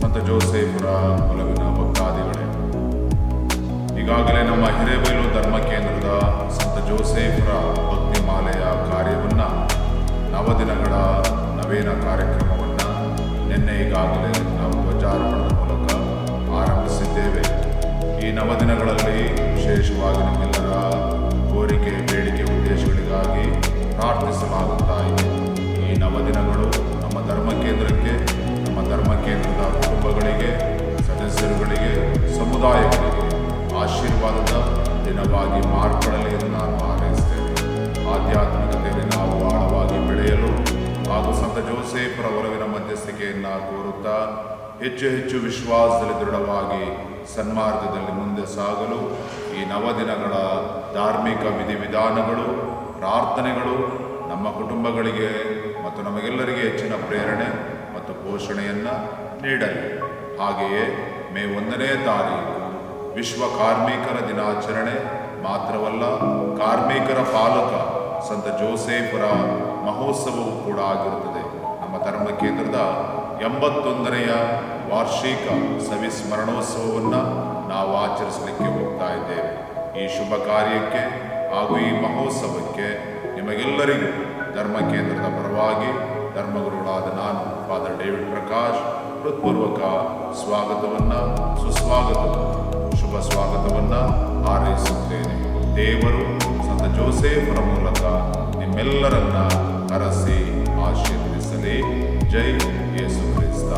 ಸಂತ ಜೋಸೇಫರ ಒಲವಿನ ಭಕ್ತಾದಿಗಳೇ, ಈಗಾಗಲೇ ನಮ್ಮ ಹಿರೇಬೈಲು ಧರ್ಮ ಕೇಂದ್ರದ ಸಂತ ಜೋಸೇಫರ ಭಕ್ತಿ ಮಾಲೆಯ ಕಾರ್ಯವನ್ನು ನವದಿನಗಳ ನವೀನ ಕಾರ್ಯಕ್ರಮವನ್ನು ನಿನ್ನೆ ಈಗಾಗಲೇ ನಾವು ಧ್ವಜಾರೋಹಣದ ಮೂಲಕ ಆರಂಭಿಸಿದ್ದೇವೆ. ಈ ನವದಿನಗಳಲ್ಲಿ ವಿಶೇಷವಾಗಿ ನಿಮ್ಮೆಲ್ಲರ ಕೋರಿಕೆ, ಬೇಡಿಕೆ, ಉದ್ದೇಶಗಳಿಗಾಗಿ ಪ್ರಾರ್ಥಿಸಲಾಗುತ್ತಾ ಇದೆ. ಈ ನವದಿನಗಳು ನಮ್ಮ ಧರ್ಮ ಕೇಂದ್ರಕ್ಕೆ, ನಮ್ಮ ಧರ್ಮ ಕೇಂದ್ರದ ಕುಟುಂಬಗಳಿಗೆ, ಸದಸ್ಯರುಗಳಿಗೆ, ಸಮುದಾಯಗಳಿಗೆ ಆಶೀರ್ವಾದದ ದಿನವಾಗಿ ಮಾರ್ಪಡಲಿ ಎಂದು ನಾನು ಹಾರೈಸುತ್ತೇನೆ. ಆಧ್ಯಾತ್ಮಿಕತೆಯಲ್ಲಿ ನಾವು ಆಳವಾಗಿ ಬೆಳೆಯಲು ಹಾಗೂ ಸಂತ ಜೋಸೇಫರ ಒಲವಿನ ಮಧ್ಯಸ್ಥಿಕೆಯನ್ನು ಕೋರುತ್ತಾ ಹೆಚ್ಚು ಹೆಚ್ಚು ವಿಶ್ವಾಸದಲ್ಲಿ ದೃಢವಾಗಿ ಸನ್ಮಾರ್ಗದಲ್ಲಿ ಮುಂದೆ ಸಾಗಲು ಈ ನವದಿನಗಳ ಧಾರ್ಮಿಕ ವಿಧಿವಿಧಾನಗಳು, ಪ್ರಾರ್ಥನೆಗಳು ನಮ್ಮ ಕುಟುಂಬಗಳಿಗೆ ಮತ್ತು ನಮಗೆಲ್ಲರಿಗೆ ಹೆಚ್ಚಿನ ಪ್ರೇರಣೆ ಮತ್ತು ಪೋಷಣೆಯನ್ನು ನೀಡಲಿ. ಹಾಗೆಯೇ ಮೇ 1ನೇ ತಾರೀಕು ವಿಶ್ವ ಕಾರ್ಮಿಕರ ದಿನಾಚರಣೆ ಮಾತ್ರವಲ್ಲ, ಕಾರ್ಮಿಕರ ಪಾಲಕ ಸಂತ ಜೋಸೇಫರ ಮಹೋತ್ಸವವು ಕೂಡ ಆಗಿರುತ್ತದೆ. ನಮ್ಮ ಧರ್ಮ ಕೇಂದ್ರದ 81ನೆಯ ವಾರ್ಷಿಕ ಸವಿಸ್ಮರಣೋತ್ಸವವನ್ನು ನಾವು ಆಚರಿಸಲಿಕ್ಕೆ ಹೋಗ್ತಾ ಇದ್ದೇವೆ. ಈ ಶುಭ ಕಾರ್ಯಕ್ಕೆ ಹಾಗೂ ಈ ಮಹೋತ್ಸವಕ್ಕೆ ನಿಮಗೆಲ್ಲರಿಗೂ ಧರ್ಮ ಕೇಂದ್ರದ ಪರವಾಗಿ ಧರ್ಮಗುರುಗಳಾದ ನಾನು ಫಾದರ್ ಡೇವಿಡ್ ಪ್ರಕಾಶ್ ಹೃತ್ಪೂರ್ವಕ ಸ್ವಾಗತವನ್ನು, ಸುಸ್ವಾಗತವನ್ನು, ಶುಭ ಸ್ವಾಗತವನ್ನು ಹಾರೈಸುತ್ತೇನೆ. ದೇವರು ಸಂತ ಜೋಸೇಫರ ಮೂಲಕ ನಿಮ್ಮೆಲ್ಲರನ್ನ ಹರಸಿ ಆಶೀರ್ವದಿಸಲಿ. ಜೈ ಯೇಸು ಕ್ರಿಸ್ತ.